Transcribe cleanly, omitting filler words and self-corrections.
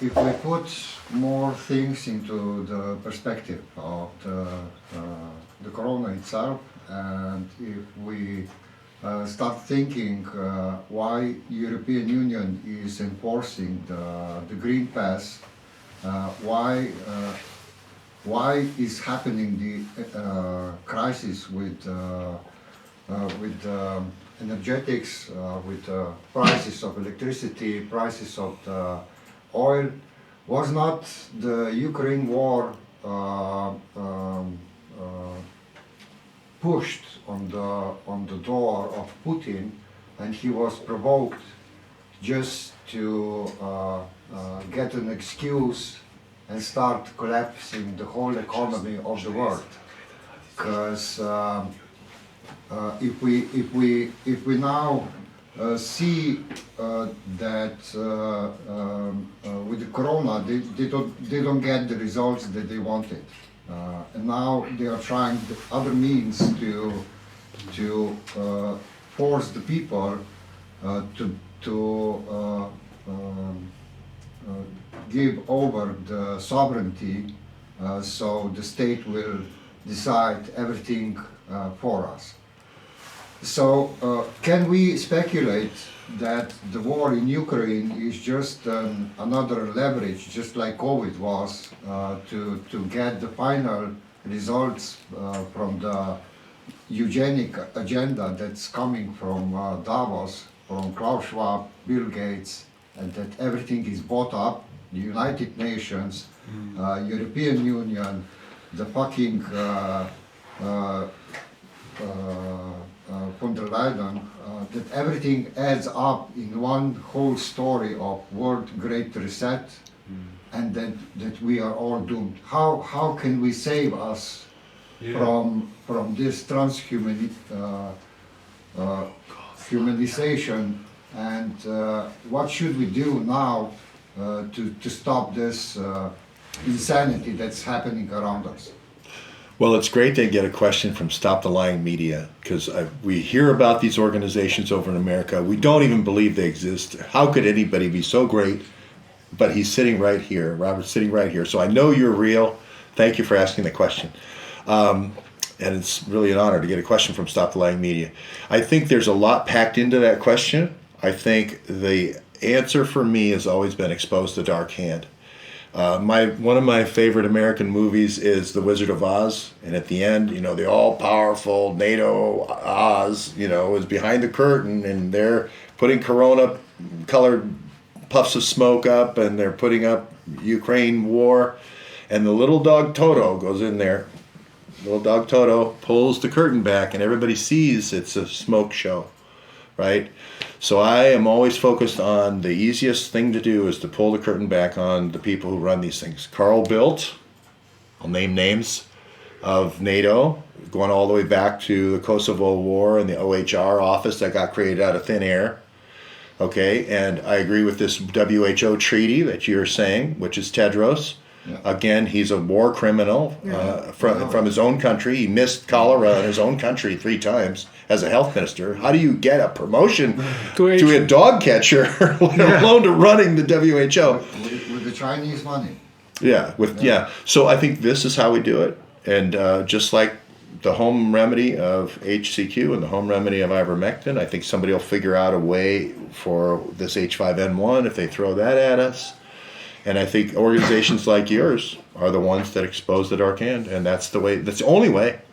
If we put more things into the perspective of the corona itself, and if we start thinking why European Union is enforcing the Green Pass, why is happening the crisis with energetics, with prices of electricity, prices of the oil, was not the Ukraine war pushed on the door of Putin, and he was provoked just to get an excuse and start collapsing the whole economy of the world. Because if we now see that with the corona they don't get the results that they wanted, and now they are trying other means to force the people to give over the sovereignty, so the state will decide everything for us. So can we speculate that the war in Ukraine is just another leverage, just like COVID was, to get the final results from the eugenic agenda that's coming from Davos, from Klaus Schwab, Bill Gates, and that everything is bought up, the United Nations, European Union, the fucking von der Leyen, that everything adds up in one whole story of World Great Reset, and that we are all doomed. How can we save us from this humanization, and what should we do now to stop this insanity that's happening around us? Well, it's great to get a question from Stop the Lying Media, because we hear about these organizations over in America. We don't even believe they exist. How could anybody be so great? But he's sitting right here. Robert's sitting right here. So I know you're real. Thank you for asking the question. And it's really an honor to get a question from Stop the Lying Media. I think there's a lot packed into that question. I think the answer for me has always been expose the dark hand. One of my favorite American movies is The Wizard of Oz, and at the end, the all-powerful NATO Oz, is behind the curtain, and they're putting Corona-colored puffs of smoke up, and they're putting up Ukraine war, and the little dog Toto goes in there. Little dog Toto pulls the curtain back, and everybody sees it's a smoke show, right? So I am always focused on the easiest thing to do is to pull the curtain back on the people who run these things. Carl Bildt, I'll name names, of NATO, going all the way back to the Kosovo War and the OHR office that got created out of thin air. Okay, and I agree with this WHO treaty that you're saying, which is Tedros. Yeah. Again, he's a war criminal from his own country. He missed cholera in his own country 3 times as a health minister. How do you get a promotion to a dog catcher, let alone to running the WHO? With the Chinese money. Yeah. So I think this is how we do it. And just like the home remedy of HCQ and the home remedy of ivermectin, I think somebody will figure out a way for this H5N1 if they throw that at us. And I think organizations like yours are the ones that expose the dark hand, and that's the only way.